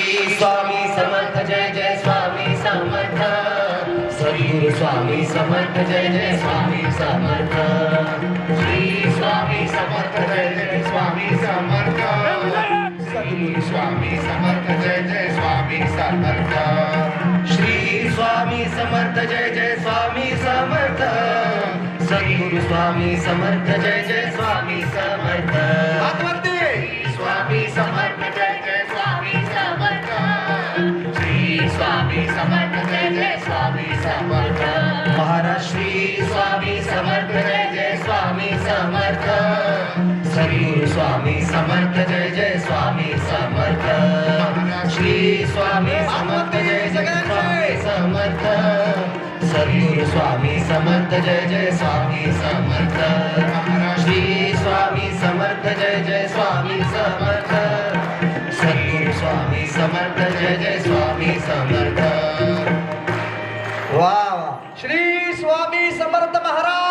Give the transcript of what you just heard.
स्वामी समर्थ जय जय स्वामी समर्थ सद्गुरु स्वामी समर्थ जय जय स्वामी समर्थ श्री स्वामी समर्थ जय जय स्वामी समर्थ सद्गुरु स्वामी समर्थ जय जय स्वामी समर्थ श्री स्वामी समर्थ जय जय स्वामी समर्थ सद्गुरु स्वामी समर्थ जय जय स्वामी समर्थ स्वामी समर्थ जय जय स्वामी समर्थ श्री स्वामी समर्थ जय जय स्वामी समर्थ महाराज श्री स्वामी समर्थ जय जय स्वामी समर्थ सद्गुरु स्वामी समर्थ जय जय स्वामी समर्थ श्री स्वामी समर्थ जय जय स्वामी समर्थ सद्गुरु स्वामी समर्थ जय जय स्वामी समर्थ श्री स्वामी समर्थ जय जय स्वामी समर्थ सद्गुरु स्वामी समर्थ जय जय स्वामी समर्थ वा श्री स्वामी समर्थ महाराज